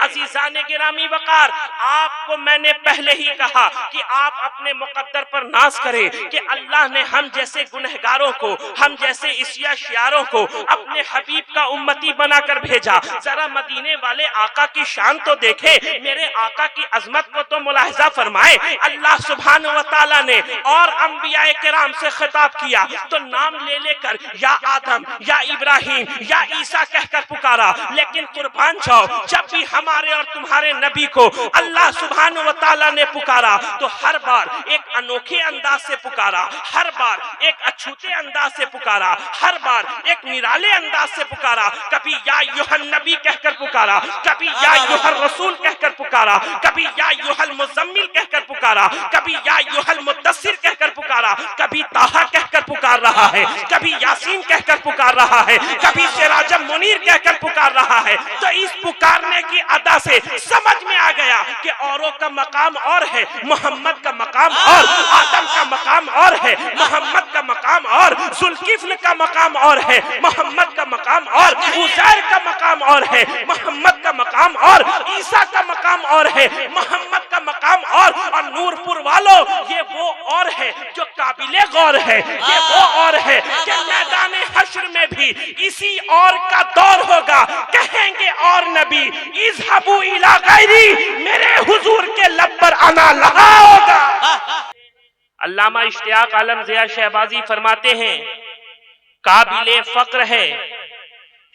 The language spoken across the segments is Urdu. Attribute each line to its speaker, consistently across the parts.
Speaker 1: عزیزان گرامی وقار، آپ کو میں نے پہلے ہی کہا کہ آپ اپنے مقدر پر ناز کریں کہ اللہ نے ہم جیسے گنہگاروں کو، ہم جیسے عیسیٰ شیاروں کو اپنے حبیب کا امتی بنا کر بھیجا۔ ذرا مدینے والے آقا کی شان تو دیکھے، میرے آقا کی عظمت کو تو ملاحظہ فرمائے۔ اللہ سبحانہ و تعالیٰ نے اور انبیاء کرام سے خطاب کیا تو نام لے لے کر یا آدم یا ابراہیم یا عیسیٰ کہہ کر پکارا، لیکن قربان جاؤ جب بھی ہمارے اور تمہارے نبی کو اللہ سبحانہ و تعالیٰ نے پکارا تو ہر بار ایک انوکھے انداز سے پکارا، ہر بار ایک اچھوتے انداز سے پکارا، ہر بار ایک نرالے انداز سے پکارا۔ کبھی یا ایھا النبی کہہ کر پکارا، کبھی یا ایھا الرسول کہہ کر پکارا، کبھی یا ایھا المزمل کہہ کر پکارا، کبھی یا ایھا المدثر کہہ کر پکارا، کبھی طٰہٰ کہہ کر پکار رہا ہے، کبھی یاسین کہہ کر پکار رہا ہے، کبھی سراج منیر کہہ کر پکار رہا ہے۔ تو اس پکارنے کی ادا سے سمجھ میں آ گیا کہ اوروں کا مقام اور ہے، محمد کا مقام اور، آدم کا مقام اور ہے، محمد کا مقام اور، ذوالکفل کا مقام اور ہے، محمد کا مقام اور، عزیر کا مقام اور ہے، محمد کا مقام اور، عیسیٰ کا مقام اور ہے، محمد کا مقام اور نور پور والوں یہ وہ اور ہے جو قابل غور ہے، یہ وہ اور ہے کہ میدان حشر میں بھی اسی اور کا دور ہوگا، کہیں گے اور نبی اذهبوا الی غیری، میرے حضور کے لب پر انا لہا ہوگا۔ علامہ اشتیاق عالم ضیاء شہبازی فرماتے ہیں قابل فقر ہے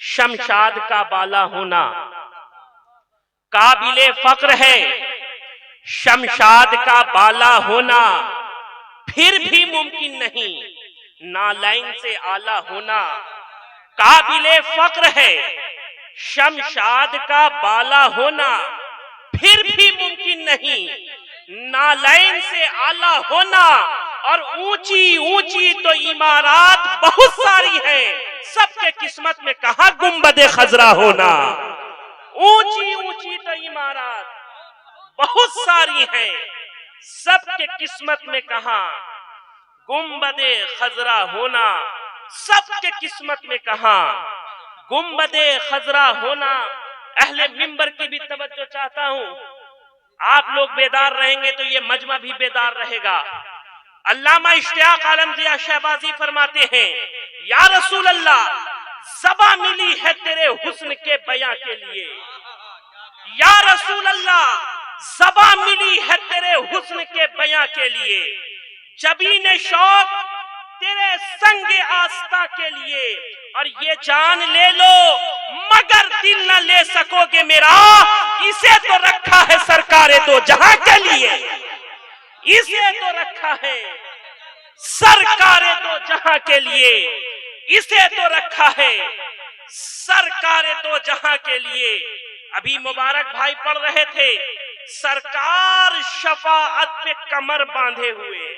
Speaker 1: شمشاد کا بالا ہونا، قابل فقر ہے شمشاد کا بالا ہونا، پھر بھی ممکن نہیں نالین سے اعلیٰ ہونا۔ قابل فقر ہے شمشاد کا بالا ہونا، پھر بھی ممکن نہیں نالین سے اعلیٰ ہونا۔ اور اونچی اونچی تو عمارات بہت ساری ہیں، سب کے قسمت میں کہاں گنبد خضرا ہونا۔ اونچی اونچی تو عمارات بہت ساری ہیں، سب کے قسمت میں کہاں گنبد خضرا ہونا، سب کے قسمت میں کہاں گنبد خضرا ہونا۔ اہل منبر کی بھی توجہ چاہتا ہوں، آپ لوگ بیدار رہیں گے تو یہ مجمع بھی بیدار رہے گا۔ علامہ اشتیاق عالم ضیاء شہبازی فرماتے ہیں یا رسول اللہ زباں ملی ہے تیرے حسن کے بیاں کے لیے، یا رسول اللہ زباں ملی ہے تیرے حسن کے بیاں کے لیے، جبین شوق تیرے سنگ آستہ کے لیے، اور یہ جان لے لو مگر دل نہ لے سکو گے میرا، اسے تو رکھا ہے سرکار دو جہاں کے لیے، اسے تو رکھا ہے سرکار دو جہاں کے لیے، اسے تو رکھا ہے سرکار دو جہاں کے لیے۔ ابھی مبارک بھائی پڑھ رہے تھے سرکار شفاعت پہ کمر باندھے ہوئے۔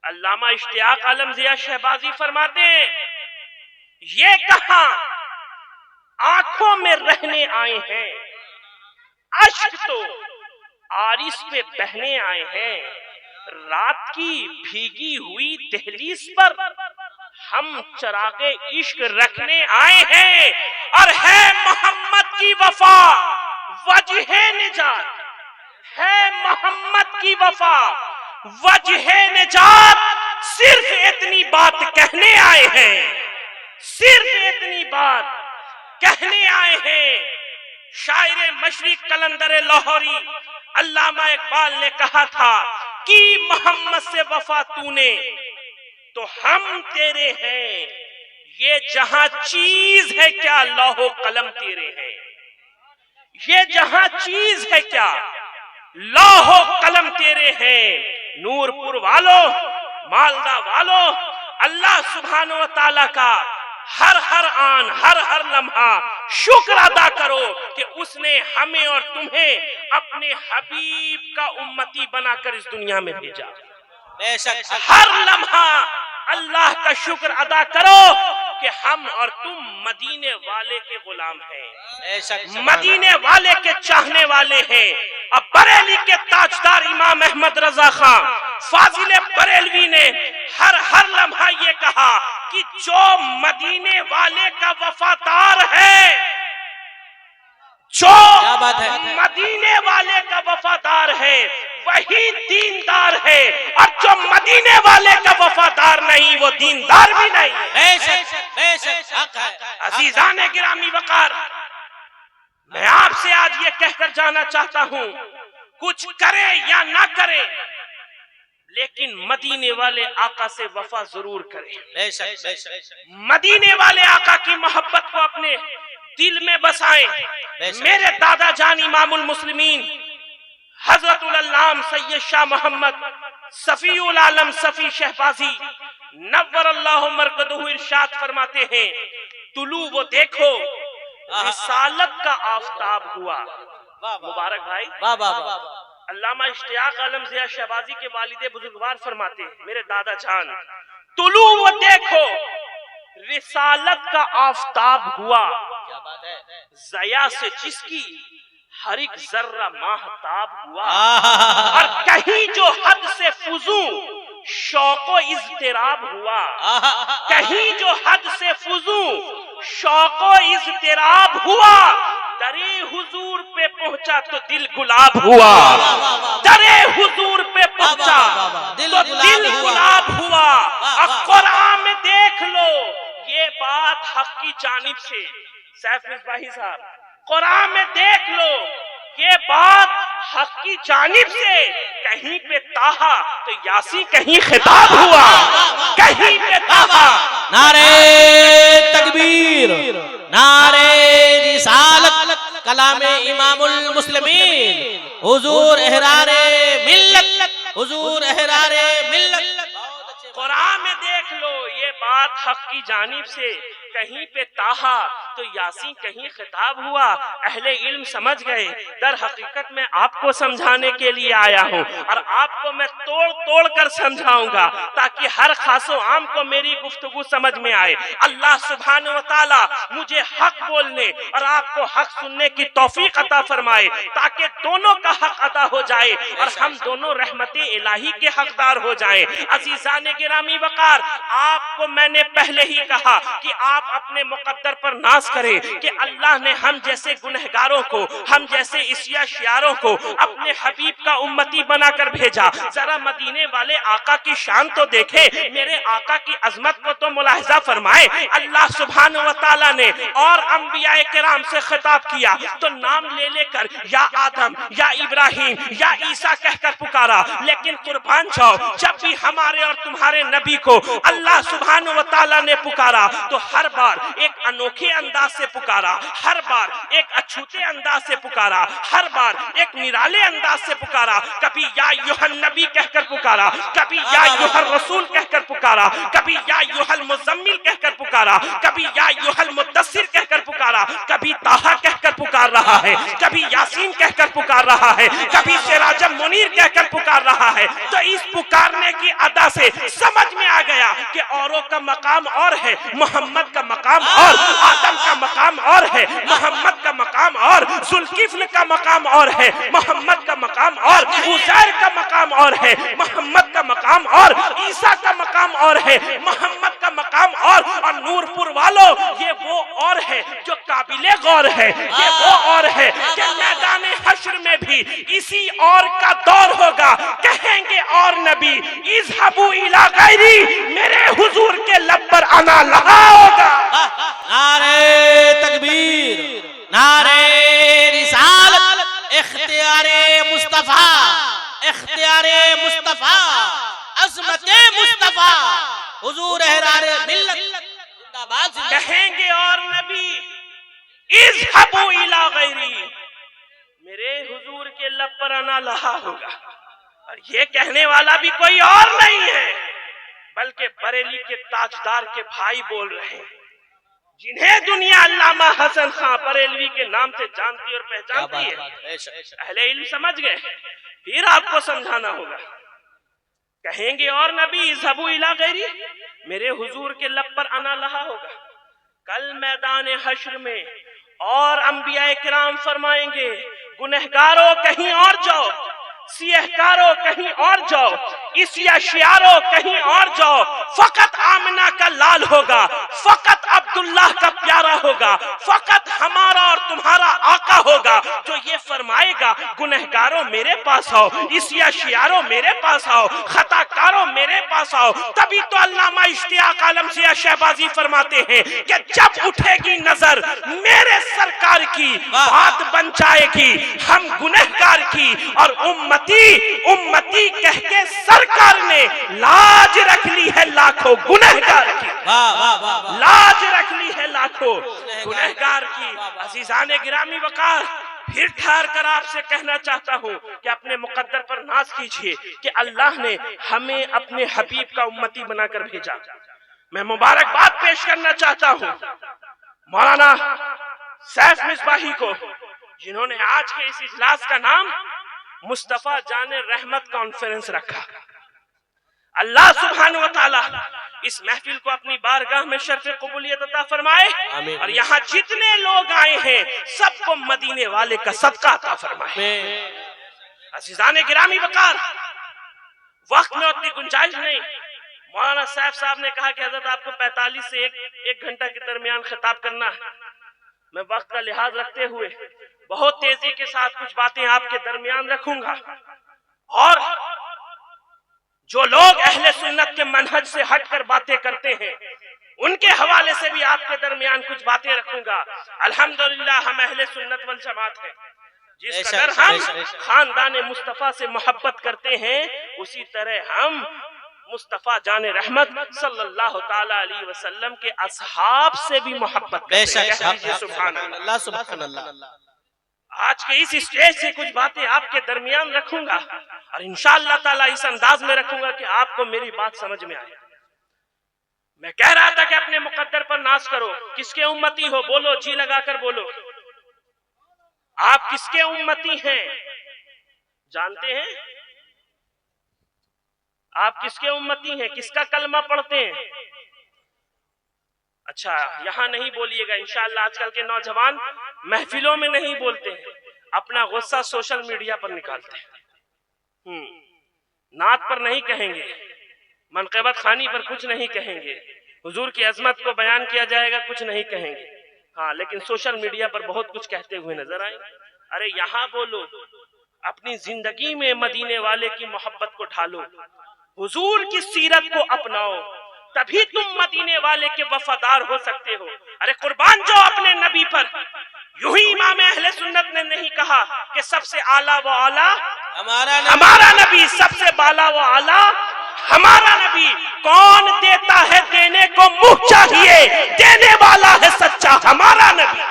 Speaker 1: علامہ اشتیاق عالم ضیاء شہبازی فرماتے ہیں یہ کہاں آنکھوں میں رہنے آئے ہیں، اشک تو عارض پہ بہنے آئے ہیں، رات کی بھیگی ہوئی دہلیز پر ہم چراغ عشق رکھنے آئے ہیں، اور ہے محمد کی وفا وجہ نجات، ہے محمد کی وفا وجہ نجات، صرف اتنی بات کہنے آئے ہیں، صرف اتنی بات کہنے آئے ہیں۔ شاعر مشرق قلندر لاہوری علامہ اقبال نے کہا تھا کہ محمد سے وفا تو نے تو ہم تیرے ہیں، یہ جہاں چیز ہے کیا لوح و قلم تیرے ہیں، یہ جہاں چیز ہے کیا لوح و قلم تیرے ہیں۔ نور پور والوں، مالدہ والوں، اللہ سبحانہ و تعالیٰ کا ہر ہر آن ہر ہر لمحہ شکر ادا کرو کہ اس نے ہمیں اور تمہیں اپنے حبیب کا امتی بنا کر اس دنیا میں بھیجا۔ ہر لمحہ اللہ کا شکر ادا کرو کہ ہم اور تم مدینے والے کے غلام ہیں، مدینے والے کے چاہنے والے ہیں۔ اب بریلی کے تاجدار امام احمد رضا خان فاضل بریلوی نے ہر ہر لمحہ یہ کہا کہ جو مدینے والے کا وفادار ہے، جو
Speaker 2: کیا بات ہے؟
Speaker 1: مدینے والے کا وفادار ہے وہی دیندار ہے، اور جو مدینے والے کا وفادار نہیں وہ دیندار بھی نہیں ہے۔
Speaker 2: بے شک بے شک حق ہے۔
Speaker 1: عزیزان گرامی وقار، میں آپ سے آج یہ کہہ کر جانا چاہتا ہوں، کچھ کرے یا نہ کرے لیکن مدینے والے آقا سے وفا ضرور کرے۔
Speaker 2: بے شک بے شک
Speaker 1: مدینے والے آقا کی محبت کو اپنے دل میں بسائیں۔ میرے دادا جان امام المسلمین حضرت العلام سید شاہ محمد صفی العالم صفی شہبازی نور اللہ مرقدہ ارشاد فرماتے ہیں، طلوع وہ دیکھو رسالت کا آفتاب ہوا۔ مبارک بھائی،
Speaker 2: واہ واہ واہ،
Speaker 1: علامہ اشتیاق عالم ضیاء شہبازی کے والد بزرگوار فرماتے ہیں، میرے دادا جان، طلوع وہ دیکھو رسالت کا آفتاب ہوا،
Speaker 2: کیا بات ہے؟
Speaker 1: ضیاء سے جس کی ہر ایک ذرہ ماہتاب ہوا،
Speaker 2: آہا،
Speaker 1: اور کہیں جو حد سے فزوں شوق و اضطراب ہوا،
Speaker 2: آہا،
Speaker 1: کہیں جو حد سے فزوں شوق و اضطراب ہوا، درے حضور پہ پہنچا تو دل گلاب ہوا، درے حضور پہ پہنچا تو دل گلاب ہوا۔ اور قرآن میں دیکھ لو یہ بات حق کی جانب سے، سیف مصباحی صاحب، قرآن میں دیکھ لو یہ بات حق کی جانب سے، کہیں پہ تاہا تو یاسی کہیں خطاب ہوا، کہیں پہ تاہا۔
Speaker 2: نعرہ تکبیر، نعرہ رسالت، کلام امام المسلمین، حضور احرار ملت، حضور احرار ملت۔
Speaker 1: قرآن میں دیکھ لو یہ بات حق کی جانب سے، کہیں پہ تاہا تو یاسین کہیں خطاب ہوا۔ اہل علم سمجھ گئے، در حقیقت میں آپ کو سمجھانے کے لیے آیا ہوں، اور آپ کو میں توڑ توڑ کر سمجھاؤں گا تاکہ ہر خاص و عام کو میری گفتگو سمجھ میں آئے۔ اللہ سبحانہ و تعالی مجھے حق بولنے اور آپ کو حق سننے کی توفیق عطا فرمائے تاکہ دونوں کا حق ادا ہو جائے اور ہم دونوں رحمت الہی کے حقدار ہو جائیں۔ عزیزان گرامی وقار، آپ کو میں نے پہلے ہی کہا کہ آپ اپنے مقدر پر ناز کریں کہ اللہ نے ہم جیسے گنہگاروں کو، ہم جیسے عیسیٰ شیاروں کو اپنے حبیب کا امتی بنا کر بھیجا۔ ذرا مدینے والے آقا کی شان تو دیکھیں، میرے آقا کی عظمت کو تو ملاحظہ فرمائیں۔ اللہ سبحانہ و تعالیٰ نے اور انبیاء کرام سے خطاب کیا تو نام لے لے کر یا آدم یا ابراہیم یا عیسیٰ کہہ کر پکارا، لیکن قربان جاؤ جب بھی ہمارے اور تمہارے نبی کو اللہ سبحانہ و تعالیٰ نے پکارا تو ہر بار ایک انوکھے انداز سے پکارا، ہر بار ایک اچھوتے انداز سے پکارا، ہر بار ایک نرالے انداز سے پکارا۔ کبھی یا ایھا النبی کہہ کر پکارا، کبھی یا ایھا الرسول کہہ کر پکارا، کبھی یا ایھا المزمل کہہ کر پکارا، کبھی یا ایھا المدثر کہہ کر پکارا، کبھی طٰہٰ کہہ کر پکار رہا ہے، کبھی یاسین کہہ کر پکار رہا ہے، کبھی سراج منیر کہہ کر پکار رہا ہے۔ تو اس پکارنے کی ادا سے سمجھ میں آ گیا کہ اوروں کا مقام اور ہے، محمد کا مقام اور، آدم کا مقام اور ہے، محمد کا مقام اور، ذوالکفل کا مقام اور ہے، محمد کا مقام اور، عزیر کا مقام اور ہے، محمد کا مقام اور، عیسیٰ کا مقام اور ہے، محمد کا مقام اور نور پور والوں یہ وہ اور ہے جو قابل غور ہے، یہ وہ اور ہے کہ میدان حشر میں بھی اسی اور کا دور ہوگا، کہیں گے اور نبی اذهبوا الی غیری، میرے حضور کے لب پر انا لہا ہوگا۔
Speaker 2: نعرہ تکبیر، نعرہ رسالت، اختیار مصطفیٰ، اختیار مصطفیٰ، عظمت مصطفیٰ، حضور احرار ملت زندہ باد۔
Speaker 1: کہیں گے اور نبی اذهبوا الی غیری، میرے حضور کے لب پر انا لہا ہوگا، اور یہ کہنے والا بھی کوئی اور نہیں ہے بلکہ بریلی کے تاجدار کے بھائی بول رہے ہیں، جنہیں دنیا علامہ حسن خان بریلوی کے نام سے جانتی اور پہچانتی ہے۔ اہل علم سمجھ گئے، پھر آپ کو سمجھانا ہوگا۔ کہیں گے اور نبی اذهبوا الی غیری، میرے حضور کے لب پر انا لہا ہوگا۔ کل میدان حشر میں اور انبیاء کرام فرمائیں گے گنہگاروں کہیں اور جاؤ، سیہکاروں کہیں اور جاؤ، اس یا شیارو کہیں اور جاؤ، فقط آمنہ کا لال ہوگا، فقط عبداللہ کا پیارا ہوگا، فقط ہمارا اور تمہارا آقا ہوگا جو یہ فرمائے گا گنہگاروں میرے پاس آؤ، اس یا شیارو میرے پاس آؤ، خطا کاروں میرے پاس آؤ۔ تبھی تو علامہ اشتیاق عالم ضیاء شہبازی فرماتے ہیں کہ جب اٹھے گی نظر میرے سرکار کی بات بن جائے گی ہم گنہگار کی، اور امتی کہہ کے سرکار نے لاج رکھ لی ہے لاکھوں گنہگار کی، لاج رکھ لی ہے لاکھوں گنہگار کی۔ عزیزان گرامی وقار، پھر ٹھہر کر آپ سے کہنا چاہتا ہوں کہ اپنے مقدر پر ناز کیجئے کہ اللہ نے ہمیں اپنے حبیب کا امتی بنا کر بھیجا۔ میں مبارکباد پیش کرنا چاہتا ہوں مولانا سیف مصباحی کو، جنہوں نے آج کے اس اجلاس کا نام مصطفیٰ جان رحمت کانفرنس رکھا۔ اللہ سبحانہ وتعالی اس محفل کو اپنی بارگاہ میں شرف قبولیت عطا فرمائے، اور یہاں جتنے لوگ آئے ہیں سب کو مدینے والے کا صدقہ عطا فرمائے۔ عزیزان گرامی وقار، وقت میں اتنی گنجائش نہیں۔ مولانا صاحب صاحب نے کہا کہ حضرت آپ کو 45 سے ایک گھنٹہ کے درمیان خطاب کرنا ہے۔ میں وقت کا لحاظ رکھتے ہوئے بہت تیزی کے ساتھ کچھ باتیں آپ کے درمیان رکھوں گا، اور جو لوگ اہل سنت کے منہج سے ہٹ کر باتیں کرتے ہیں ان کے حوالے سے بھی آپ کے درمیان کچھ باتیں رکھوں گا۔ الحمدللہ ہم اہل سنت والجماعت ہیں، جس قدر ہم خاندان مصطفیٰ سے محبت کرتے ہیں اسی طرح ہم مصطفیٰ جان رحمت صلی اللہ تعالی علیہ وسلم کے اصحاب سے بھی محبت کرتے ہیں۔ سبحان اللہ،
Speaker 2: سبحان اللہ۔
Speaker 1: آج کے اس اسٹیج سے کچھ باتیں آپ کے درمیان رکھوں گا، اور انشاءاللہ تعالی اس انداز میں رکھوں گا کہ آپ کو میری بات سمجھ میں آئے۔ میں کہہ رہا تھا کہ اپنے مقدر پر ناز کرو۔ کس کے امتی ہو؟ بولو، جی لگا کر بولو۔ آپ کس کے امتی ہیں جانتے ہیں؟ آپ کس کے امتی ہیں؟ کس کا کلمہ پڑھتے ہیں؟ اچھا، یہاں نہیں بولیے گا انشاءاللہ۔ آج کل کے نوجوان محفلوں میں نہیں بولتے ہیں، اپنا غصہ سوشل میڈیا پر نکالتے ہیں۔ نعت پر نہیں کہیں گے، منقبت خوانی پر کچھ نہیں کہیں گے، حضور کی عظمت کو بیان کیا جائے گا کچھ نہیں کہیں گے، ہاں لیکن سوشل میڈیا پر بہت کچھ کہتے ہوئے نظر آئیں۔ ارے یہاں بولو، اپنی زندگی میں مدینے والے کی محبت کو ڈھالو، حضور کی سیرت کو اپناؤ، تبھی تم مدینے والے کے وفادار ہو سکتے ہو۔ ارے قربان جاؤ اپنے نبی پر۔ یوں ہی امام اہل سنت نے نہیں کہا کہ سب سے اعلیٰ و اعلیٰ ہمارا نبی، سب سے بالا و اعلیٰ ہمارا نبی۔ کون دیتا ہے دینے کو منہ چاہیے، دینے والا ہے سچا ہمارا نبی۔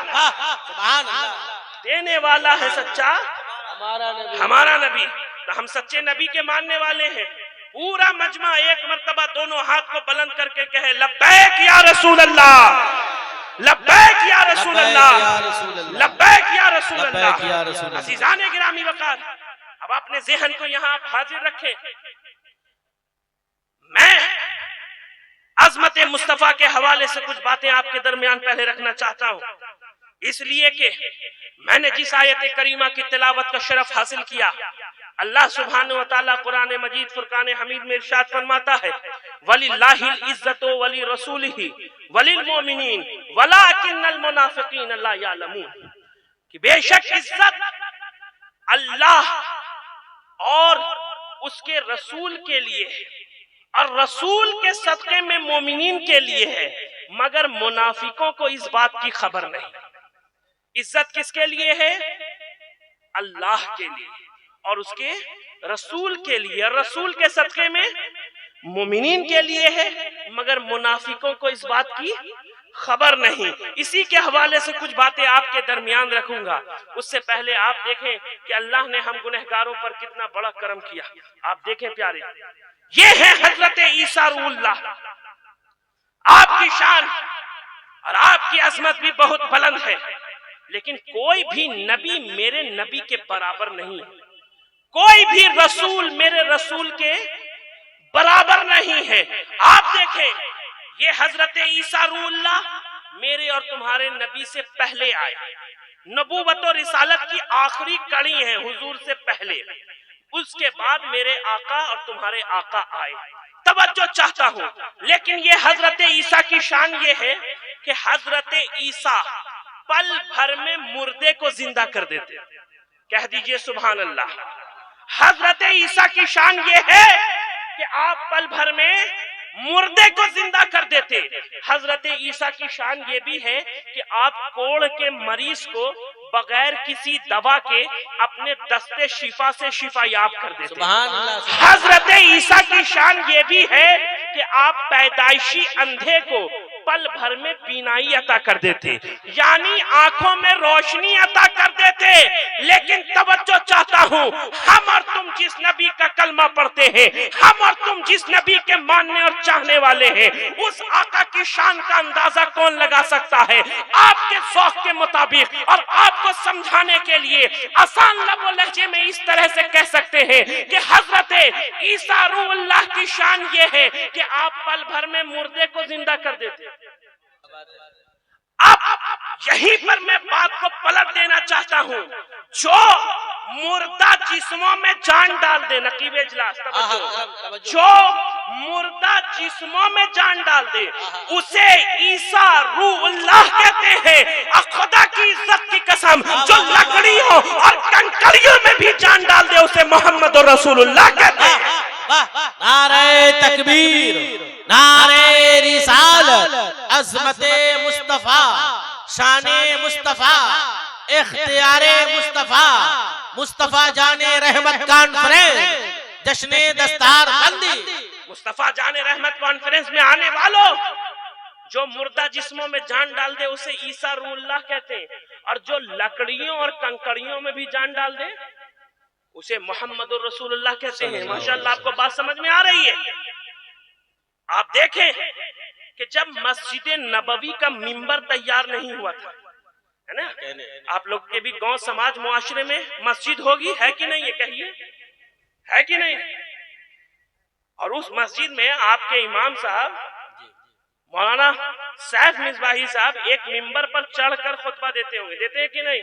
Speaker 2: سبحان اللہ،
Speaker 1: دینے والا ہے سچا ہمارا نبی۔ تو ہم سچے نبی کے ماننے والے ہیں۔ پورا مجمع ایک مرتبہ دونوں ہاتھ کو بلند کر کے کہے لبیک یا رسول اللہ، لبیک یا رسول اللہ، لبیک یا رسول اللہ۔ عزیزان گرامی وقار، اب اپنے ذہن کو یہاں حاضر رکھیں۔ میں عظمت مصطفیٰ کے حوالے سے کچھ باتیں آپ کے درمیان پہلے رکھنا چاہتا ہوں، اس لیے کہ میں نے جس آیت کریمہ کی تلاوت کا شرف حاصل کیا، اللہ سبحانہ وتعالی قرآن مجید فرقان حمید میں ارشاد فرماتا ہے وَلِلَّهِ الْعِزَّةُ وَلِرَسُولِهِ وَلِلْمُؤْمِنِينَ وَلَكِنَّ الْمُنَافِقِينَ لَا يَعْلَمُونَ، کہ بے شک عزت اللہ اور اس کے رسول کے لیے ہے، اور رسول کے صدقے میں مومنین کے لیے ہے، مگر منافقوں کو اس بات کی خبر نہیں۔ عزت کس کے لیے ہے؟ اللہ کے لیے اور اس کے رسول کے لیے، اور رسول کے صدقے میں مومنین کے لیے ہے، مگر منافقوں کو اس بات کی خبر نہیں۔ اسی کے حوالے سے کچھ باتیں آپ کے درمیان رکھوں گا۔ اس سے پہلے آپ دیکھیں کہ اللہ نے ہم گنہگاروں پر کتنا بڑا کرم کیا۔ آپ دیکھیں پیارے، یہ ہے حضرت عیسیٰ روح اللہ۔ آپ کی شان اور آپ کی عظمت بھی بہت بلند ہے، لیکن کوئی بھی نبی میرے نبی کے برابر نہیں ہے، کوئی بھی رسول میرے رسول کے برابر نہیں ہے۔ آپ دیکھیں، یہ حضرت عیسیٰ روح اللہ میرے اور تمہارے نبی سے پہلے آئے، نبوت و رسالت کی آخری کڑی ہیں، حضور سے پہلے اس کے بعد میرے آقا اور تمہارے آقا آئے. توجہ چاہتا ہوں, لیکن یہ حضرت عیسیٰ کی شان یہ ہے کہ حضرت عیسیٰ پل بھر میں مردے کو زندہ کر دیتے. کہہ دیجئے سبحان اللہ. حضرت عیسیٰ کی شان یہ ہے کہ آپ پل بھر میں مردے کو زندہ کر دیتے. حضرت عیسیٰ کی شان یہ بھی ہے کہ آپ کوڑ کے مریض کو بغیر کسی دوا کے اپنے دستے شفا سے شفا یاب کر دیتے.
Speaker 2: سبحان اللہ.
Speaker 1: حضرت عیسیٰ کی شان یہ بھی ہے کہ آپ پیدائشی اندھے کو پل بھر میں بینائی عطا کر دیتے, یعنی آنکھوں میں روشنی عطا کر دیتے. لیکن توجہ چاہتا ہوں, ہم اور تم جس نبی کا کلمہ پڑھتے ہیں, ہم اور تم جس نبی کے ماننے اور چاہنے والے ہیں, اس آقا کی شان کا اندازہ کون لگا سکتا ہے؟ آپ کے ذوق کے مطابق اور آپ کو سمجھانے کے لیے آسان لب و لہجے میں اس طرح سے کہہ سکتے ہیں کہ حضرت عیسیٰ روح اللہ کی شان یہ ہے کہ آپ پل بھر میں مردے کو زندہ کر دیتے. اب یہیں پر میں بات کو پلٹ دینا چاہتا ہوں. جو مردہ جسموں میں جان ڈال دے, نقیب اجلاس جو مردہ جسموں میں جان ڈال دے اسے عیسیٰ روح اللہ کہتے ہیں. خدا کی عزت کی قسم, جو لکڑیوں اور کنکریوں میں بھی جان ڈال دے اسے محمد رسول اللہ کہتے ہیں.
Speaker 2: نعرہ تکبیر, نعرہ رسالت, عظمت مصطفیٰ, شان مصطفیٰ, اختیار مصطفیٰ, مصطفیٰ جان رحمت کانفرنس, جشن دستار بندی.
Speaker 1: مصطفیٰ جان رحمت کانفرنس میں آنے والوں, جو مردہ جسموں میں جان ڈال دے اسے عیسیٰ روح اللہ کہتے ہیں, اور جو لکڑیوں اور کنکریوں میں بھی جان ڈال دے اسے محمد الرسول اللہ کہتے ہیں. ماشاءاللہ آپ کو بات سمجھ میں آ رہی ہے. آپ دیکھیں کہ جب مسجد نبوی کا منبر تیار نہیں ہوا تھا, ہے نا, آپ لوگ کے بھی گاؤں سماج معاشرے میں مسجد ہوگی, ہے کہ نہیں, یہ کہیے ہے کہ نہیں؟ اور اس مسجد میں آپ کے امام صاحب مولانا سیف مصباحی صاحب ایک منبر پر چڑھ کر خطبہ دیتے ہوں گے, دیتے ہیں کہ نہیں؟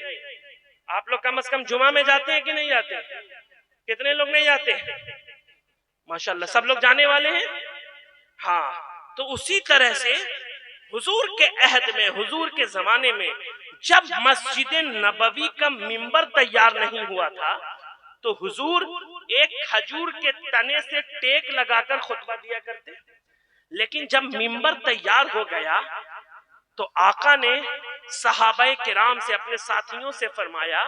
Speaker 1: آپ لوگ کم از کم جمعہ میں جاتے ہیں کہ نہیں جاتے؟ کتنے لوگ نہیں جاتے؟ ماشاءاللہ سب لوگ جانے والے ہیں. ہاں, تو اسی طرح سے حضور کے عہد میں, حضور کے زمانے میں جب مسجد نبوی کا منبر تیار نہیں ہوا تھا تو حضور ایک کھجور کے تنے سے ٹیک لگا کر خطبہ دیا کرتے. لیکن جب منبر تیار ہو گیا تو آقا نے صحابہ کرام سے, اپنے ساتھیوں سے فرمایا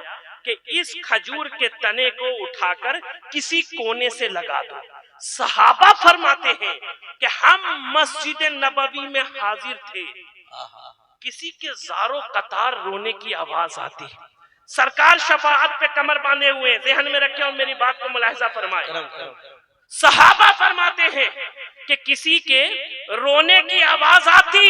Speaker 1: کہ اس کھجور کے تنے کو اٹھا کر کسی کونے سے لگا دو. صحابہ فرماتے ہیں کہ ہم مسجد نبوی میں حاضر تھے, کسی کے زارو قطار رونے کی آواز آتی. سرکار شفاعت پہ کمر باندھے ہوئے, ذہن میں رکھیں اور میری بات کو ملاحظہ فرمائیں. صحابہ فرماتے ہیں کہ کسی کے رونے کی آواز آتی,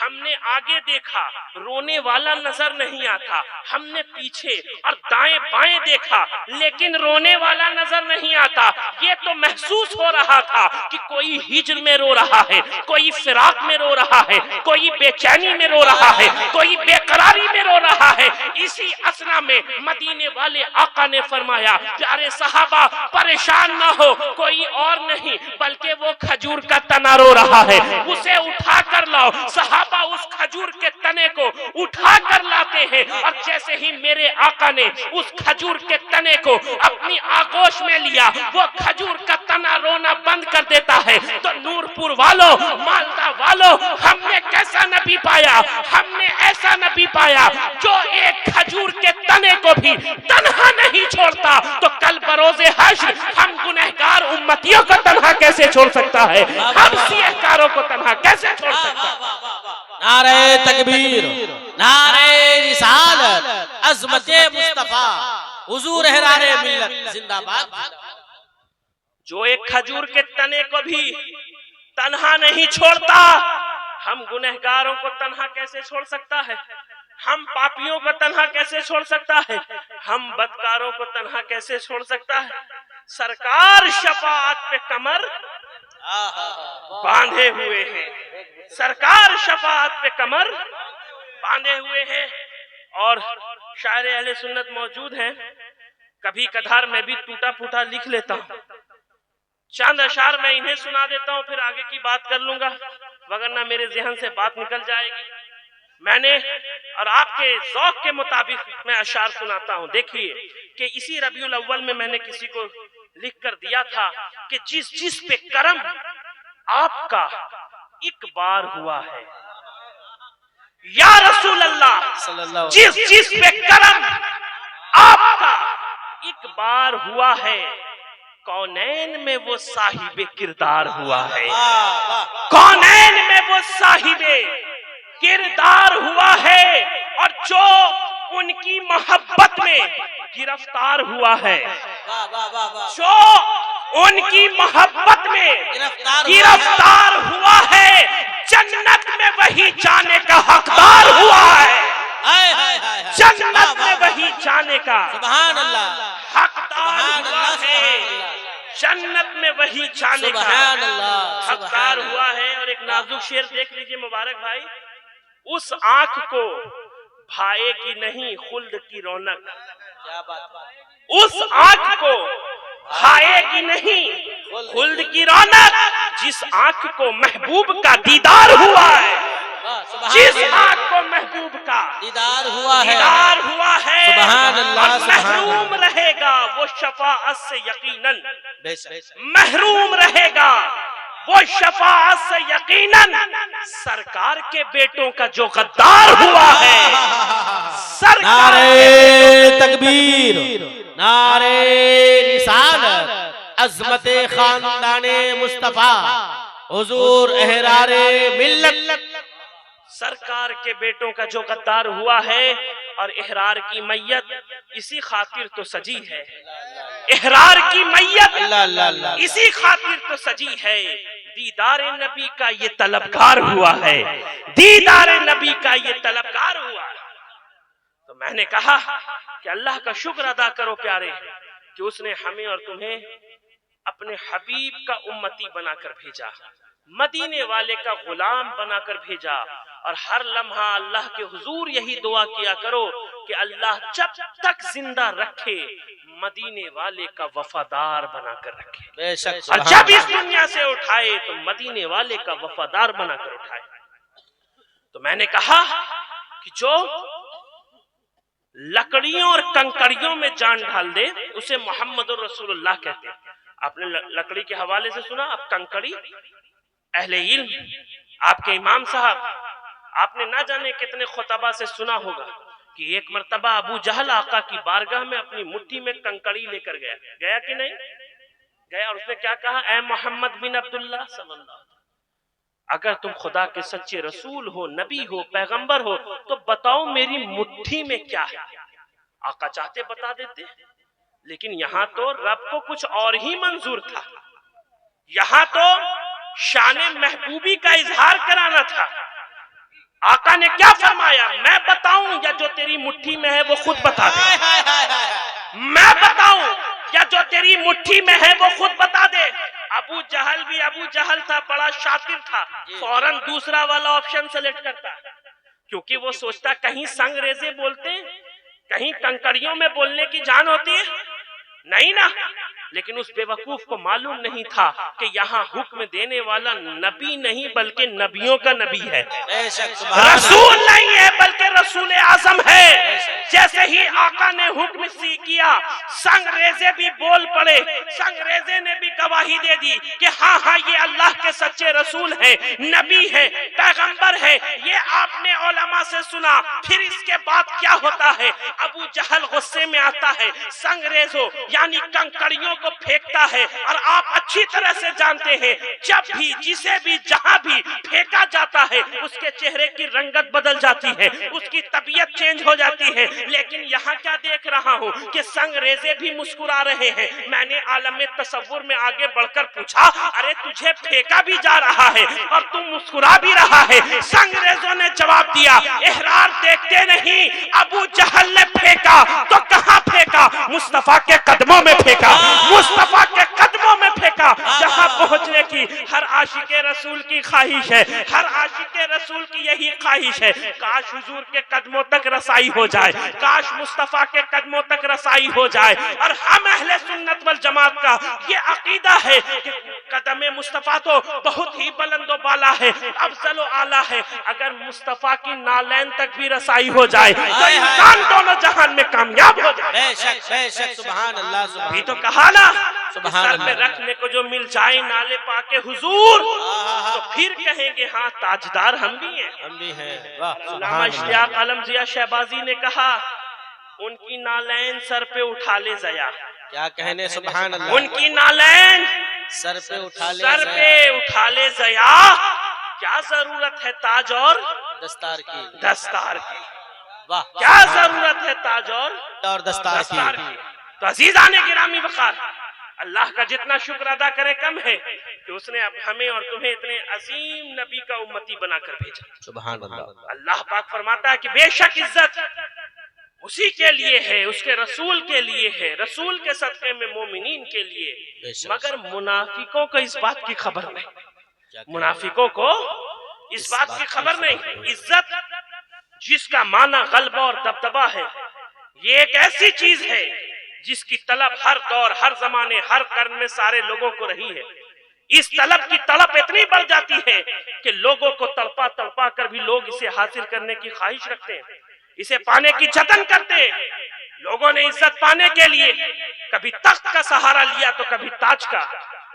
Speaker 1: ہم نے آگے دیکھا رونے والا نظر نہیں آتا, ہم نے پیچھے اور دائیں بائیں دیکھا لیکن رونے والا نظر نہیں آتا. یہ تو محسوس ہو رہا تھا کہ کوئی ہجر میں رو رہا ہے, کوئی فراق میں رو رہا ہے, کوئی بے چینی میں رو رہا ہے, کوئی بے قراری میں رو رہا ہے. اسی اثنا میں مدینے والے آقا نے فرمایا پیارے صحابہ پریشان نہ ہو, کوئی اور نہیں بلکہ وہ کھجور کا تنا رو رہا ہے, اسے اٹھا کر لاؤ. صحابہ اس کھجور کے تنے کو اٹھا کر لاتے ہیں, اور جیسے ہی میرے آقا نے اس کھجور کے تنے کو اپنی آغوش میں لیا, وہ کھجور کا تنا رونا بند کر دیتا ہے. تو نور پور والوں, مالدہ والوں, ہم نے کیسا نبی پایا, ہم نے ایسا نبی پایا جو ایک کھجور کے تنے کو بھی تنہا نہیں چھوڑتا. تو کل بروز حشر ہم گنہگار امتیوں کو تنہا کیسے چھوڑ سکتا ہے, ہم سیہکاروں کو تنہا کیسے چھوڑ سکتا ہے؟
Speaker 2: نعرہ تکبیر, نعرہ رسالت, عظمت مصطفیٰ, حضور احرار ملت زندہ باد.
Speaker 1: جو ایک کھجور کے تنے کو بھی تنہا نہیں چھوڑتا, ہم گنہگاروں کو تنہا کیسے چھوڑ سکتا ہے؟ ہم پاپیوں کو تنہا کیسے چھوڑ سکتا ہے؟ ہم بدکاروں کو تنہا کیسے چھوڑ سکتا ہے؟ سرکار شفاعت پہ کمر باندھے ہوئے ہیں, سرکار شفاعت پہ کمر باندھے ہوئے ہیں. اور شاعر اہل سنت موجود ہیں, کبھی کدھار میں بھی ٹوٹا پھوٹا لکھ لیتا ہوں، چند اشعار میں انہیں سنا دیتا ہوں، پھر آگے کی بات کر لوں گا، وگرنہ میرے ذہن سے بات نکل جائے گی۔ میں نے اور آپ کے ذوق کے مطابق میں اشعار سناتا ہوں۔ دیکھیے کہ اسی ربیع الاول میں نے کسی کو لکھ کر دیا تھا کہ جس جس پہ کرم آپ کا ایک بار ہوا ہے، یا رسول اللہ، جس جس پہ کرم آپ کا ایک بار ہوا ہے، کونین میں وہ صاحب کردار ہوا ہے، کونین میں وہ صاحب کردار ہوا ہے، اور جو ان کی محبت میں گرفتار ہوا ہے، جو ان کی محبت میں گرفتار ہوا ہے، جنت میں وہی جانے کا حقدار ہوا ہے، جنت میں وہی جانے کا حقدار ہوا ہے، جنت میں وہی جانے کا حقدار ہوا ہے۔ اور ایک نازک شعر دیکھ لیجئے مبارک بھائی، اس آنکھ کو بھائے گی نہیں خلد کی رونق، اس آنکھ کو بھائے گی نہیں خلد کی رونق، جس آنکھ کو محبوب کا دیدار ہوا ہے، جس آنکھ کو محبوب کا دیدار ہوا ہے، اور محروم رہے گا وہ شفاعت سے یقیناً، محروم رہے گا وہ شفاعت سے یقیناً، سرکار کے بیٹوں کا جو غدار ہوا ہے،
Speaker 2: نعرہ تکبیر، نعرہ رسالت، عظمت خاندان مصطفیٰ، حضور احرار ملت،
Speaker 1: سرکار کے بیٹوں کا جو غدار ہوا ہے، اور احرار کی میت اسی خاطر تو سجی ہے، احرار کی میت اسی خاطر تو سجی ہے، دیدار نبی کا یہ طلبگار ہوا ہے، دیدار نبی کا یہ طلبگار ہوا ہے۔ تو میں نے کہا کہ اللہ کا شکر ادا کرو پیارے کہ اس نے ہمیں اور تمہیں اپنے حبیب کا امتی بنا کر بھیجا، مدینے والے کا غلام بنا کر بھیجا، اور ہر لمحہ اللہ کے حضور یہی دعا کیا کرو کہ اللہ جب تک زندہ رکھے مدینے والے کا وفادار بنا کر رکھے، اور جب اس دنیا سے اٹھائے تو مدینے والے کا وفادار بنا کر اٹھائے۔ تو میں نے کہا کہ جو لکڑیوں اور کنکڑیوں میں جان ڈال دے اسے محمد الرسول اللہ کہتے ہیں۔ آپ نے لکڑی کے حوالے سے سنا، اب کنکڑی اہل علم، آپ کے امام صاحب، آپ نے نہ جانے کتنے خطبہ سے سنا ہوگا کہ ایک مرتبہ ابو جہل آقا کی بارگاہ میں اپنی مٹھی میں کنکڑی لے کر گیا کہ نہیں گیا، اور اس نے کیا کہا، اے محمد بن عبداللہ صلی اللہ علیہ وسلم، اگر تم خدا کے سچے رسول ہو، نبی ہو، پیغمبر ہو تو بتاؤ میری مٹھی میں کیا ہے۔ آقا چاہتے بتا دیتے، لیکن یہاں تو رب کو کچھ اور ہی منظور تھا، یہاں تو شان محبوبی کا اظہار کرانا تھا۔ آقا نے کیا فرمایا، میں بتاؤں یا جو تیری مٹھی میں ہے وہ خود بتا دے، میں بتاؤں یا جو تیری مٹھی میں ہے وہ خود بتا دے۔ ابو جہل بھی ابو جہل تھا، بڑا شاطر تھا، فوراً دوسرا والا آپشن سلیکٹ کرتا، کیونکہ وہ سوچتا کہیں سنگ ریزے بولتے، کہیں کنکڑیوں میں بولنے کی جان ہوتی ہے، نہیں نا۔ لیکن اس بے وقوف کو معلوم نہیں تھا کہ یہاں حکم دینے والا نبی نہیں بلکہ نبیوں کا نبی ہے، رسول نہیں ہے بلکہ رسول اعظم ہے۔ جیسے ہی آقا نے حکم سی کیا، سنگ ریزے بھی بول پڑے، سنگ ریزے نے بھی گواہی دے دی کہ ہاں ہاں یہ اللہ کے سچے رسول ہیں، نبی ہے، پیغمبر ہے۔ یہ آپ نے علماء سے سنا۔ پھر اس کے بعد کیا ہوتا ہے، ابو جہل غصے میں آتا ہے، سنگ ریزوں یعنی کنکڑیوں کو پھینکتا ہے، اور آپ اچھی طرح سے جانتے ہیں جب بھی جسے بھی جہاں بھی پھینکا جاتا ہے اس کے چہرے کی رنگت بدل جاتی ہے، اس کی طبیعت چینج ہو جاتی ہے۔ لیکن یہاں کیا دیکھ رہا ہوں کہ سنگ ریزے بھی مسکرا رہے ہیں۔ میں نے عالم تصور میں آگے بڑھ کر پوچھا، ارے تجھے پھینکا بھی جا رہا ہے اور تم مسکرا بھی رہا ہے؟ سنگ ریزوں نے جواب دیا، احرار دیکھتے نہیں، ابو جہل نے پھینکا تو کہاں پھینکا؟ مصطفیٰ کے قدموں میں پھینکا، مصطفیٰ کے قدموں میں پھینکا۔ جہاں پہنچنے کی ہر عاشق رسول کی خواہش ہے، ہر عاشق رسول کی یہی خواہش ہے، کاش حضور کے قدموں تک رسائی ہو جائے، کاش مصطفیٰ کے قدموں تک رسائی ہو جائے۔ اور ہم اہل سنت والجماعت کا یہ عقیدہ ہے کہ قدم مصطفیٰ تو بہت ہی بلند و بالا ہے، افضل و اعلیٰ ہے، اگر مصطفیٰ کی نالین تک بھی رسائی ہو جائے تو انسان دونوں جہان میں کامیاب ہو جائے۔
Speaker 2: بے شک بے شک، سبحان اللہ سبحان
Speaker 1: ابھی تو کہا نا،
Speaker 2: سبحان
Speaker 1: سر پہ
Speaker 2: اللہ۔
Speaker 1: رکھنے کو جو مل جائے نالے پاک حضور تو پھر کہیں گے ہاں تاجدار ہم بھی ہیں۔
Speaker 2: ہم بھی ہیں، واہ
Speaker 1: علامہ
Speaker 2: سبحان اللہ۔
Speaker 1: اشتیاق عالم ضیاء شہبازی نے کہا ان کی نالین سر پہ اٹھا لے ضیا،
Speaker 2: کیا کہنے، سبحان اللہ۔
Speaker 1: ان کی نالین
Speaker 2: سر پہ اٹھا لے
Speaker 1: سر پہ اٹھا لے ضیا، کیا ضرورت ہے تاج اور
Speaker 2: دستار کی،
Speaker 1: دستار کی،
Speaker 2: واہ
Speaker 1: کیا ضرورت ہے تاج
Speaker 2: اور دستار کی۔
Speaker 1: تو عزیزان گرامی وقار، اللہ کا جتنا شکر ادا کرے کم ہے کہ اس نے ہمیں اور تمہیں اتنے عظیم نبی کا امتی بنا کر بھیجا۔
Speaker 2: سبحان اللہ۔
Speaker 1: اللہ پاک فرماتا ہے کہ بے شک عزت اسی کے لیے ہے، اس کے رسول کے لیے ہے، رسول کے صدقے میں مومنین کے لیے، مگر منافقوں کو اس بات کی خبر نہیں، منافقوں کو اس بات کی خبر نہیں۔ عزت جس کا معنی غلبہ اور دبدبہ ہے، یہ ایک ایسی چیز ہے جس کی طلب ہر دور، ہر زمانے، ہر قرن میں سارے لوگوں کو رہی ہے۔ اس طلب کی طلب اتنی بڑھ جاتی ہے کہ لوگوں کو تڑپا تڑپا کر بھی لوگ اسے حاصل کرنے کی خواہش رکھتے ہیں، اسے پانے کی جتن کرتے ہیں۔ لوگوں نے عزت پانے کے لیے کبھی تخت کا سہارا لیا تو کبھی تاج کا،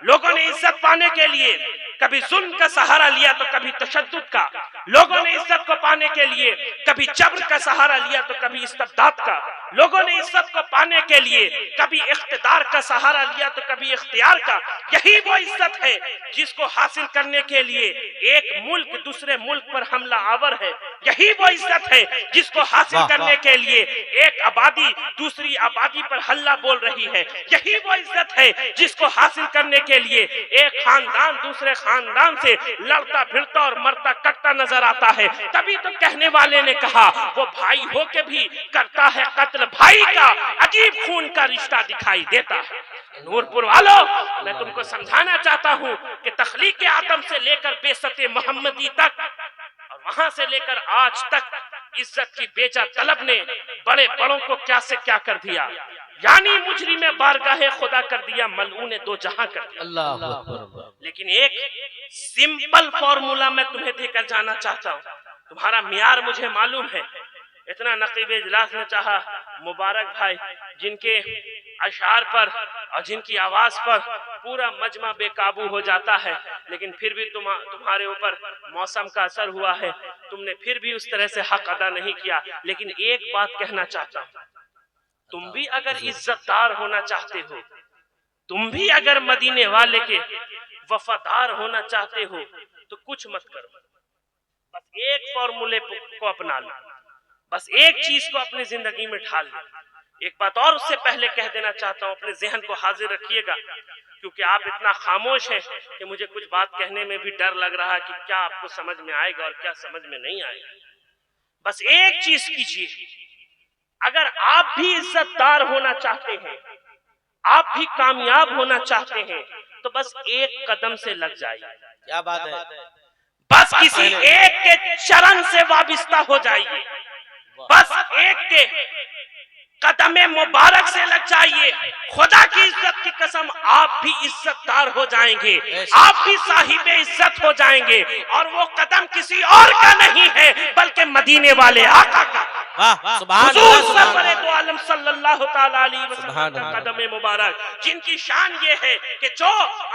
Speaker 1: لوگوں نے عزت پانے کے لیے کبھی ظلم کا سہارا لیا تو کبھی تشدد کا، لوگوں نے عزت کو پانے کے لیے کبھی جبر کا سہارا لیا تو کبھی استبداد کا، لوگوں نے عزت کو پانے کے لیے کبھی اقتدار کا سہارا لیا تو کبھی اختیار کا۔ یہی وہ عزت ہے جس کو حاصل کرنے کے لیے ایک ملک دوسرے ملک پر حملہ آور ہے، یہی وہ عزت ہے جس کو حاصل کرنے کے لیے ایک آبادی دوسری آبادی پر حلہ بول رہی ہے، یہی وہ عزت ہے جس کو حاصل کرنے کے لیے ایک خاندان دوسرے خاندان سے لڑتا بھڑتا اور مرتا کٹتا نظر آتا ہے۔ تبھی تو کہنے والے نے کہا وہ بھائی ہو کے بھی کرتا ہے قتل بھائی کا، عجیب خون کا رشتہ دکھائی دیتا ہے۔ نور پور والو، میں تم کو سمجھانا چاہتا ہوں کہ تخلیق آدم سے لے کر بعثت محمدی تک اور وہاں سے لے کر آج تک عزت کی بیجا طلب نے بڑے بڑوں کو کیا سے کیا کر دیا، یعنی مجرم بارگاہ خدا کر دیا، ملعون دو جہاں کر دیا۔
Speaker 2: اللہ اکبر۔
Speaker 1: لیکن ایک سمپل فارمولا میں تمہیں دے کر جانا چاہتا ہوں، تمہارا معیار مجھے معلوم ہے۔ اتنا نقیب اجلاس نے چاہا مبارک بھائی جن کے اشعار پر اور جن کی آواز پر پورا مجمع بے قابو ہو جاتا ہے، لیکن پھر بھی تمہارے اوپر موسم کا اثر ہوا ہے، تم نے پھر بھی اس طرح سے حق ادا نہیں کیا۔ لیکن ایک بات کہنا چاہتا ہوں، تم بھی اگر عزت دار ہونا چاہتے ہو، تم بھی اگر مدینے والے کے وفادار ہونا چاہتے ہو تو کچھ مت کرو، بس ایک فارمولے کو اپنا لو، بس ایک چیز کو اپنی زندگی میں ڈھال لو۔ ایک بات اور اس سے پہلے کہہ دینا چاہتا ہوں، اپنے ذہن کو حاضر رکھیے گا، کیونکہ آپ اتنا خاموش ہیں کہ مجھے کچھ بات کہنے میں بھی ڈر لگ رہا ہے کہ کیا آپ کو سمجھ میں آئے گا اور کیا سمجھ میں نہیں آئے گا۔ بس ایک چیز کیجیے، اگر آپ بھی عزت دار ہونا چاہتے ہیں، آپ بھی کامیاب ہونا چاہتے ہیں تو بس ایک قدم سے لگ جائیے،
Speaker 2: کیا بات ہے،
Speaker 1: بس کسی ایک کے چرن سے وابستہ ہو جائیے، بس ایک کے قدم مبارک سے لگ جائیے، خدا کی عزت کی قسم آپ بھی عزت دار ہو جائیں گے، آپ بھی صاحب عزت ہو جائیں گے، اور وہ قدم کسی اور کا نہیں ہے بلکہ مدینے والے آقا کا، حضور سرور دو عالم صلی اللہ تعالی علیہ وسلم کا قدم مبارک، جن کی شان یہ ہے کہ جو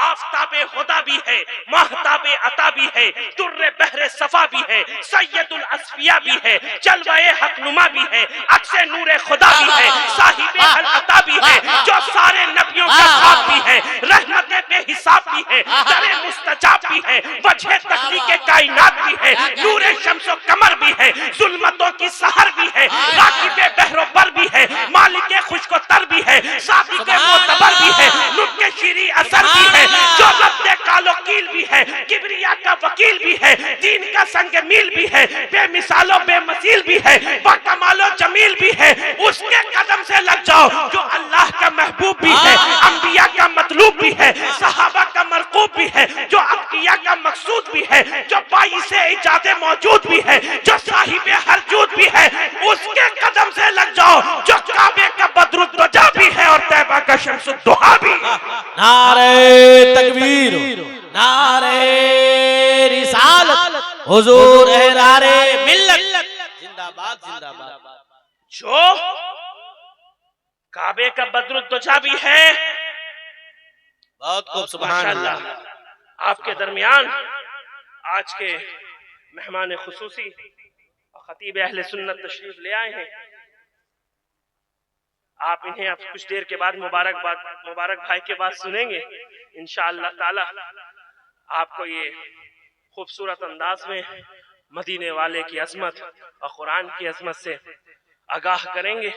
Speaker 1: آفتاب خدا بھی ہے، مہتاب عطا بھی ہے، در بحر صفا بھی ہے، سید الاسفیاء بھی ہے، جلوہ حق نما بھی ہے، عکس نور خدا بھی ہے، صاحب العطا بھی ہے، جو سارے نبیوں کا باپ بھی ہے، رحمت بے حساب بھی ہے، در مستجاب بھی ہے، وجہ تخلیق کائنات بھی ہے، نور شمس و قمر بھی ہے، ظلمتوں کی سحر بھی ہے، راکب بحر و بر بھی ہے، مالک خشک و تر بھی ہے، صادق معتبر بھی ہے، نطق شیریں اثر بھی ہے، جو رد کال و کیل بھی ہے، کبریا کا وکیل بھی ہے، دین کا سنگ میل بھی ہے، بے مثال و بے مثیل بھی ہے، با کمال و جمیل بھی ہے، اس کے قدم سے لگ جاؤ جو اللہ کا محبوب بھی ہے، انبیاء کا مطلوب بھی ہے، صحابہ کا کا شمس الضحیٰ بھی ہے۔
Speaker 2: نعرہ تکبیر، نعرہ رسالت، حضور احرار ملت، زندہ باد زندہ باد۔
Speaker 1: جو کعبے کا بدر الدجا بھی ہے۔
Speaker 2: بہت خوب، سبحان اللہ۔
Speaker 1: آپ کے درمیان آج کے مہمان خصوصی خطیب اہل سنت تشریف لے آئے ہیں۔ آپ انہیں اب کچھ دیر کے بعد مبارک بھائی کے بعد سنیں گے انشاءاللہ تعالی۔ آپ کو یہ خوبصورت انداز میں مدینے والے کی عظمت اور قرآن کی عظمت سے آگاہ کریں گے۔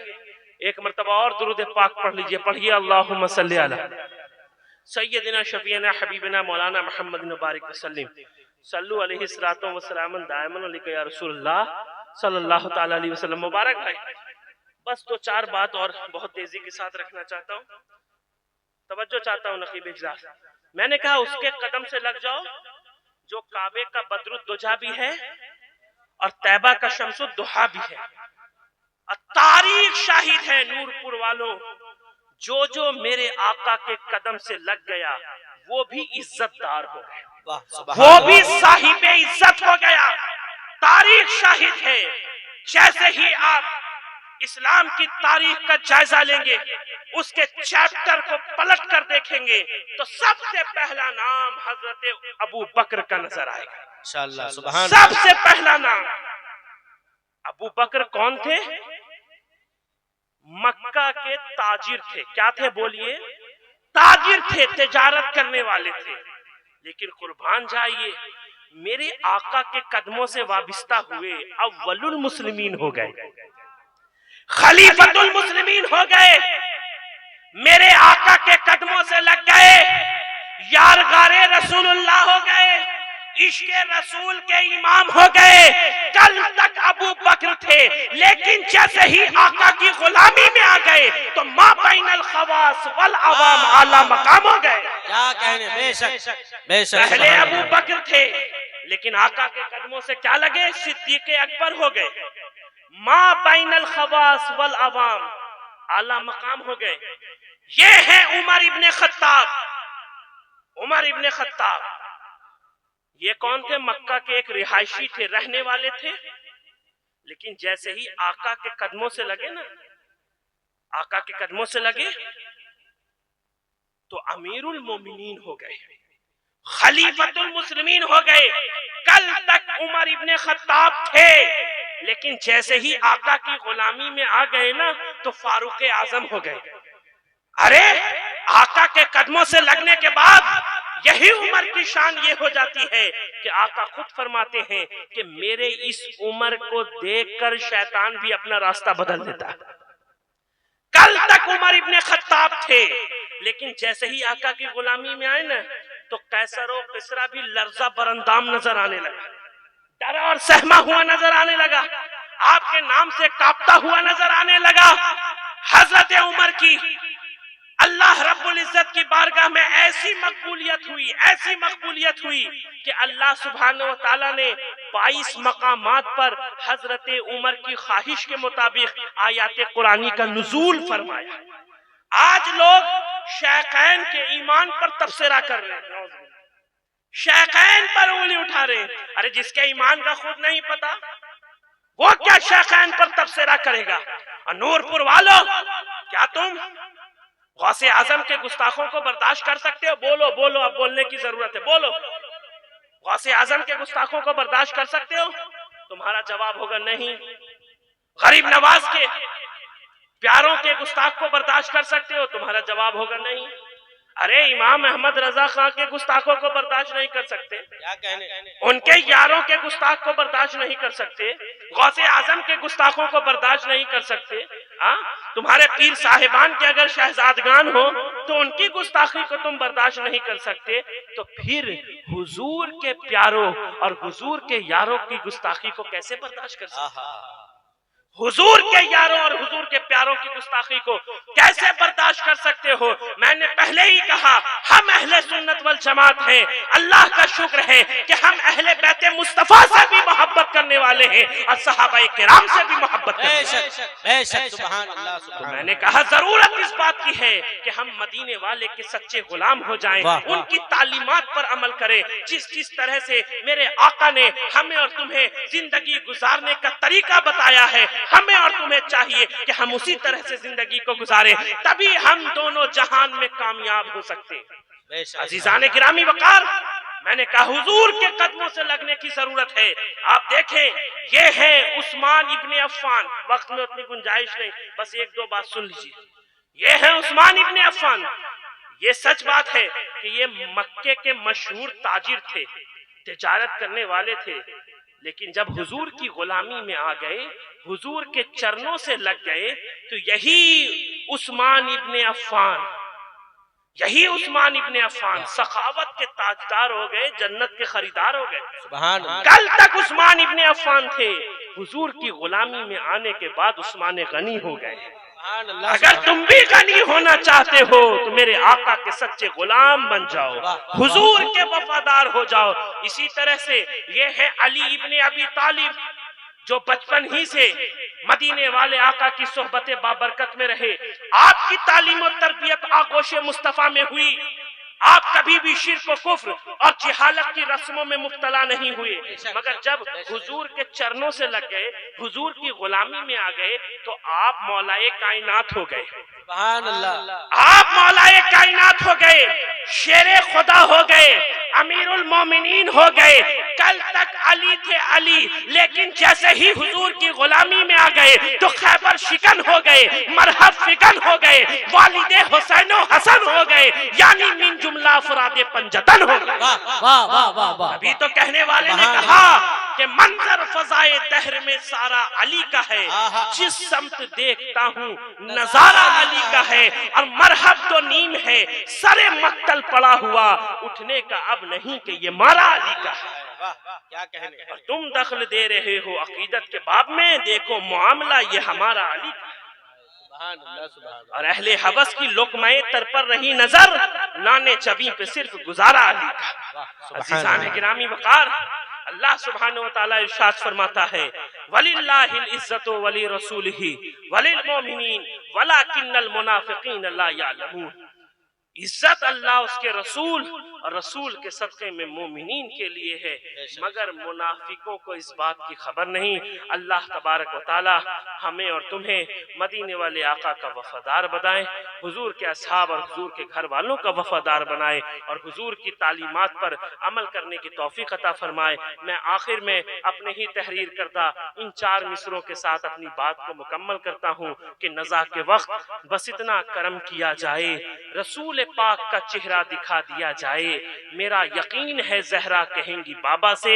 Speaker 1: ایک مرتبہ اور درود پاک پڑھ لیجئے، پڑھیے اللہم صلی علی سیدنا شفیعنا حبیبنا مولانا محمد مبارک وسلم، صلو علیہ الصلوۃ والسلام دائما علیک یا رسول اللہ صلی اللہ تعالی علیہ وسلم۔ مبارک بھائی، بس دو چار بات اور بہت تیزی کے ساتھ رکھنا چاہتا ہوں، توجہ چاہتا ہوں نقیب اجلاس۔ میں نے کہا اس کے قدم سے لگ جاؤ جو کعبے کا بدر الدجا بھی ہے اور طیبہ کا شمس الضحیٰ بھی ہے۔ تاریخ شاہد ہے نور پور والوں، جو میرے آقا کے قدم سے لگ گیا وہ بھی عزت دار ہو گیا، وہ بھی صاحب عزت ہو گیا۔ تاریخ شاہد ہے۔ جیسے ہی آپ اسلام کی تاریخ کا جائزہ لیں گے، اس کے چیپٹر کو پلٹ کر دیکھیں گے تو سب سے پہلا نام حضرت ابو بکر کا نظر آئے گا
Speaker 2: انشاءاللہ، سبحان۔
Speaker 1: سب سے پہلا نام۔ ابو بکر کون تھے؟ مکہ کے تاجر تھے۔ کیا تھے بولیے؟ تاجر تھے، تجارت کرنے والے تھے، لیکن قربان جائیے میرے آقا کے قدموں سے وابستہ ہوئے، اول المسلمین ہو گئے، خلیفۃ المسلمین ہو گئے، میرے آقا کے قدموں سے لگ گئے، یارغار رسول اللہ ہو گئے، عشق رسول کے امام ہو گئے۔ کل تک ابو بکر تھے، لیکن جیسے ہی آقا کی غلامی میں آ گئے تو ما بین الخواص والعوام اعلیٰ مقام ہو گئے۔
Speaker 2: کیا کہنے، بے شک بے شک۔
Speaker 1: پہلے ابو بکر تھے، لیکن آقا کے قدموں سے کیا لگے؟ صدیق اکبر ہو گئے، ما بین الخواص والعوام اعلیٰ مقام ہو گئے۔ یہ ہے عمر ابن خطاب۔ عمر ابن خطاب یہ کون تھے؟ مکہ کے ایک رہائشی تھے، رہنے والے تھے، لیکن جیسے ہی آقا کے قدموں سے لگے نا، آقا کے قدموں سے لگے تو امیر المومنین ہو گئے، خلیفۃ المسلمین ہو گئے۔ کل تک عمر ابن خطاب تھے، لیکن جیسے ہی آقا کی غلامی میں آ گئے نا تو فاروق اعظم ہو گئے۔ ارے آقا کے قدموں سے لگنے کے بعد یہی عمر کی شان یہ ہو جاتی ہے کہ آقا خود فرماتے ہیں کہ میرے اس عمر کو دیکھ کر شیطان بھی اپنا راستہ بدل دیتا ہے۔ کل تک عمر ابن خطاب تھے، لیکن جیسے ہی آقا کی غلامی میں آئے نا تو قیصر و کسریٰ بھی لرزہ برندام نظر آنے لگا، ڈرا اور سہما ہوا نظر آنے لگا، آپ کے نام سے کانپتا ہوا نظر آنے لگا۔ حضرت عمر کی اللہ رب العزت کی بارگاہ میں ایسی مقبولیت ہوئی کہ اللہ سبحانہ و تعالیٰ نے 22 مقامات پر حضرت عمر کی خواہش کے مطابق آیات قرآنی کا نزول فرمایا۔ آج لوگ شیخین کے ایمان پر تبصرہ کر رہے ہیں، شیخین پر انگلی اٹھا رہے ہیں۔ ارے جس کے ایمان کا خود نہیں پتا وہ کیا شیخین پر تبصرہ کرے گا؟ اور نور پور والو، کیا تم غوث اعظم کے گستاخوں کو برداشت کر سکتے ہو؟ بولو، اب بولنے کی ضرورت ہے، بولو۔ غوث اعظم کے گستاخوں کو برداشت کر سکتے ہو؟ تمہارا جواب ہوگا نہیں۔ غریب نواز کے پیاروں کے گستاخ کو برداشت کر سکتے ہو؟ تمہارا جواب ہوگا نہیں۔ ارے امام احمد رضا خان کے گستاخوں کو برداشت نہیں کر سکتے،
Speaker 2: کیا کہنے،
Speaker 1: ان کے یاروں کے گستاخ کو برداشت نہیں کر سکتے، غوث اعظم کے گستاخوں کو برداشت نہیں کر سکتے۔ تمہارے پیر صاحبان کے اگر شہزادگان ہو تو ان کی گستاخی کو تم برداشت نہیں کر سکتے، تو پھر حضور کے پیاروں اور حضور کے یاروں کی گستاخی کو کیسے برداشت کر سکتے؟ حضور کے یاروں اور حضور کے پیاروں کی گستاخی کو کیسے برداشت کر سکتے ہو؟ میں نے پہلے ہی کہا ہم اہل سنت والجماعت ہیں، اللہ کا شکر ہے کہ ہم اہل بیت مصطفیٰ سے بھی محبت کرنے والے ہیں اور صحابہ کرام سے بھی محبت کرنے والے ہیں۔
Speaker 2: بے شک سبحان اللہ،
Speaker 1: تو میں نے کہا ضرورت اس بات کی ہے کہ ہم مدینے والے کے سچے غلام ہو جائیں،
Speaker 2: واہ، واہ۔
Speaker 1: ان کی تعلیمات پر عمل کریں، جس طرح سے میرے آقا نے ہمیں اور تمہیں زندگی گزارنے کا طریقہ بتایا ہے، ہمیں اور تمہیں چاہیے کہ ہم اسی طرح سے زندگی کو گزاریں، تبھی ہم دونوں جہان میں کامیاب ہو سکتے ہیں۔
Speaker 2: بے شک
Speaker 1: عزیزان گرامی وقار، میں نے کہا حضور کے قدموں سے لگنے کی ضرورت ہے۔ آپ دیکھیں، یہ ہے عثمان ابن عفان، وقت میں اتنی گنجائش نہیں، بس ایک دو بات سن لیجیے۔ یہ ہے عثمان ابن عفان۔ یہ سچ بات ہے کہ یہ مکے کے مشہور تاجر تھے، تجارت کرنے والے تھے، لیکن جب حضور کی غلامی میں آ گئے، حضور کے چرنوں سے لگ گئے، تو یہی عثمان ابن عفان، یہی عثمان ابن عفان سخاوت کے تاجدار ہو گئے، جنت کے خریدار ہو گئے۔
Speaker 2: سبحان اللہ۔
Speaker 1: کل تک عثمان ابن عفان تھے، حضور کی غلامی میں آنے کے بعد عثمان غنی ہو گئے۔
Speaker 2: سبحان اللہ۔
Speaker 1: اگر تم بھی غنی ہونا چاہتے ہو تو میرے آقا کے سچے غلام بن جاؤ، حضور کے وفادار ہو جاؤ۔ اسی طرح سے یہ ہے علی ابن ابی طالب، جو بچپن ہی سے مدینے والے آقا کی صحبت بابرکت میں رہے، آپ کی تعلیم و تربیت آغوش مصطفیٰ میں ہوئی، آپ کبھی بھی شرک و کفر اور جہالت کی رسموں میں مبتلا نہیں ہوئے، مگر جب حضور کے چرنوں سے لگ گئے، حضور کی غلامی میں آ گئے، تو آپ مولائے کائنات ہو گئے۔
Speaker 2: سبحان اللہ۔
Speaker 1: آپ مولائے کائنات ہو گئے، شیر خدا ہو گئے، امیر المومنین ہو گئے۔ کل تک علی تھے علی، لیکن جیسے ہی حضور کی غلامی میں آ گئے تو خیبر شکن ہو گئے، مرحب فکن ہو گئے، والد حسین و حسن ہو گئے، یعنی من جملہ افراد پنجتن ہو گئے۔
Speaker 2: واہ واہ واہ واہ واہ۔
Speaker 1: ابھی تو کہنے والے نے کہا کہ منظر فضائے دہر میں سارا علی کا ہے، جس سمت دیکھتا ہوں نظارہ علی کا ہے، اور مرحب تو نیم ہے، سر مقتل پڑا ہوا، اٹھنے کا اب نہیں کہ یہ مارا علی کا ہے۔
Speaker 2: واہ واہ، کیا کہنے۔
Speaker 1: اور تم دخل دے رہے ہو عقیدت کے باب میں، دیکھو معاملہ یہ ہمارا علی کا ہے۔
Speaker 2: سبحان اللہ سبحان اللہ۔
Speaker 1: اور اہل حوث کی لقمہ تر پر رہی نظر، نانے چبی پہ صرف گزارا علی کا۔ عزیزان گرامی وقار، اللہ سبحانہ وتعالی ارشاد فرماتا ہے وَلِلَّهِ الْعِزَّةُ وَلِرَسُولِهِ وَلِلْمُؤْمِنِينَ وَلَكِنَّ الْمُنَافِقِينَ لَا يَعْلَمُونَ۔ عزت اللہ اس کے رسول اور رسول کے صدقے میں مومنین کے لیے ہے، مگر منافقوں کو اس بات کی خبر نہیں۔ اللہ تبارک و تعالی ہمیں اور تمہیں مدینے والے آقا کا وفادار بنائے، حضور کے اصحاب اور حضور کے گھر والوں کا وفادار بنائے، اور حضور کی تعلیمات پر عمل کرنے کی توفیق عطا فرمائے۔ میں آخر میں اپنے ہی تحریر کردہ ان 4 مصروں کے ساتھ اپنی بات کو مکمل کرتا ہوں کہ نزا کے وقت بس اتنا کرم کیا جائے، رسول پاک کا چہرہ دکھا دیا جائے، میرا یقین ہے زہرا کہیں گی بابا سے،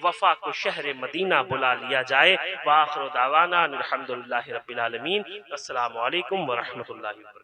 Speaker 1: وفا کو شہر مدینہ بلا لیا جائے۔ وآخر دعوانا الحمدللہ رب العالمین۔ السلام علیکم ورحمۃ اللہ وبرکاتہ۔